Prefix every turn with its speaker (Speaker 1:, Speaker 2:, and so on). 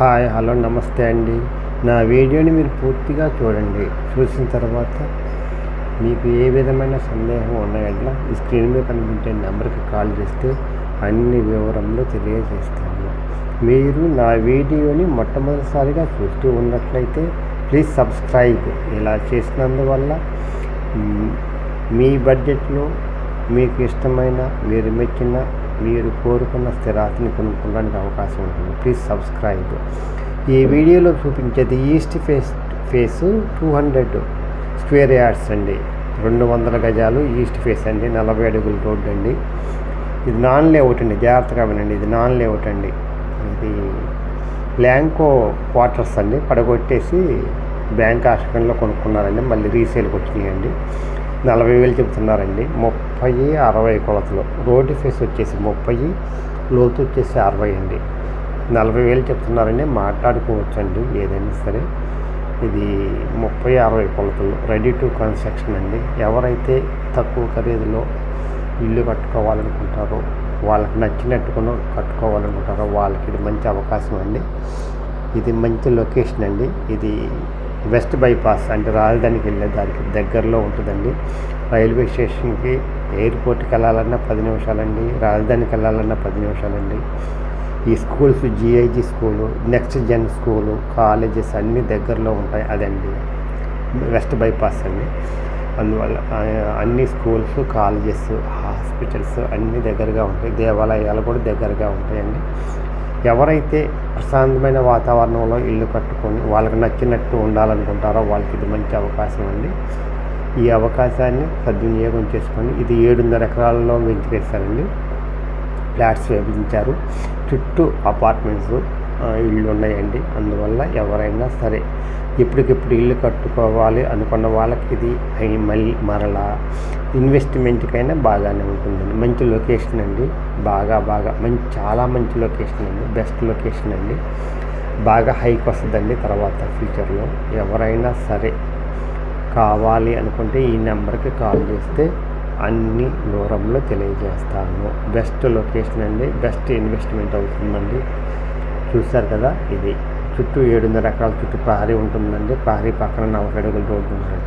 Speaker 1: Hi hello నమస్తే అండి. నా వీడియోని మీరు పూర్తిగా చూడండి. చూసిన తర్వాత మీకు ఏ విధమైన సందేహం ఉన్న యెడల ఈ స్క్రీన్ మీద కనిపించే నెంబర్కి కాల్ చేస్తే అన్ని వివరములు తెలియజేస్తాను. మీరు నా వీడియోని మొట్టమొదటిసారిగా చూస్తూ ఉన్నట్లయితే ప్లీజ్ సబ్స్క్రైబ్. ఇలా చేసినందువల్ల మీ బడ్జెట్లో మీకు ఇష్టమైన, మీరు మెచ్చిన, మీరు కోరుకున్న స్థిరాస్తిని కొనుక్కోవడానికి అవకాశం ఉంటుంది. Please subscribe. ఈ వీడియోలో చూపించేది ఈస్ట్ ఫేస్ 200 స్క్వేర్ యార్డ్స్ అండి. 200 గజాలు ఈస్ట్ ఫేస్ అండి. 40 అడుగుల రోడ్డు అండి. ఇది నాన్ లేఅవుట్ అండి. జాగ్రత్తగా వినండి, ఇది నాన్ లేఅవుట్ అండి. ఇది బ్లాంకో క్వార్టర్స్ అండి. పడగొట్టేసి బ్యాంక్ ఆశ్రయంలో కొనుక్కున్నారండి. మళ్ళీ రీసేల్కి వచ్చినాయండి. 40,000 చెబుతున్నారండి. 30, 60 కొలతలు. రోడ్డు ఫేస్ వచ్చేసి 30, లోతు వచ్చేసి 60 అండి. 40,000 చెప్తున్నారండి. మాట్లాడుకోవచ్చండి ఏదైనా సరే. ఇది 30, 60 కొలతలు. రెడీ టు కన్స్ట్రక్షన్ అండి. ఎవరైతే తక్కువ ఖరీదులో ఇల్లు కట్టుకోవాలనుకుంటారో, వాళ్ళకి నచ్చినట్టుగా కట్టుకోవాలనుకుంటారో వాళ్ళకి ఇది మంచి అవకాశం అండి. ఇది మంచి లొకేషన్ అండి. ఇది వెస్ట్ బైపాస్ అంటే రాజధానికి వెళ్ళే దానికి దగ్గరలో ఉంటుందండి. రైల్వే స్టేషన్కి, ఎయిర్పోర్ట్కి వెళ్ళాలన్నా 10 నిమిషాలండి. రాజధానికి వెళ్ళాలన్నా 10 నిమిషాలండి. ఈ schools G I G school, next gen school, colleges అన్నీ దగ్గరలో ఉంటాయి. అదండి వెస్ట్ బైపాస్ అండి. అందువల్ల అన్ని స్కూల్స్, కాలేజెస్, హాస్పిటల్స్ అన్నీ దగ్గరగా ఉంటాయి. దేవాలయాలు కూడా దగ్గరగా ఉంటాయండి. ఎవరైతే ప్రశాంతమైన వాతావరణంలో ఇల్లు కట్టుకొని వాళ్ళకి నచ్చినట్టు ఉండాలనుకుంటారో వాళ్ళకి ఇది మంచి అవకాశం అండి. ఈ అవకాశాన్ని సద్వినియోగం చేసుకొని, ఇది 7.5 ఎకరాలలో వెంచరేశారండి. ఫ్లాట్స్ విభజించారు. చుట్టూ అపార్ట్మెంట్స్ ఇళ్ళు ఉన్నాయండి. అందువల్ల ఎవరైనా సరే ఎప్పటికెప్పుడు ఇల్లు కట్టుకోవాలి అనుకున్న వాళ్ళకి ఇది మరలా ఇన్వెస్ట్మెంట్కైనా బాగానే ఉంటుందండి. మంచి లొకేషన్ అండి. బాగా చాలా మంచి లొకేషన్ అండి. బెస్ట్ లొకేషన్ అండి. బాగా హైక్ వస్తుందండి తర్వాత ఫ్యూచర్లో. ఎవరైనా సరే కావాలి అనుకుంటే ఈ నెంబర్కి కాల్ చేస్తే అన్ని వివరంలో తెలియజేస్తాను. బెస్ట్ లొకేషన్ అండి. బెస్ట్ ఇన్వెస్ట్మెంట్ అవుతుందండి. చూశారు కదా, ఇది చుట్టూ 7.5 ఎకరాల చుట్టూ ప్రహరీ ఉంటుందండి. ప్రహరీ పక్కన 40 అడుగుల రోడ్డు ఉందండి.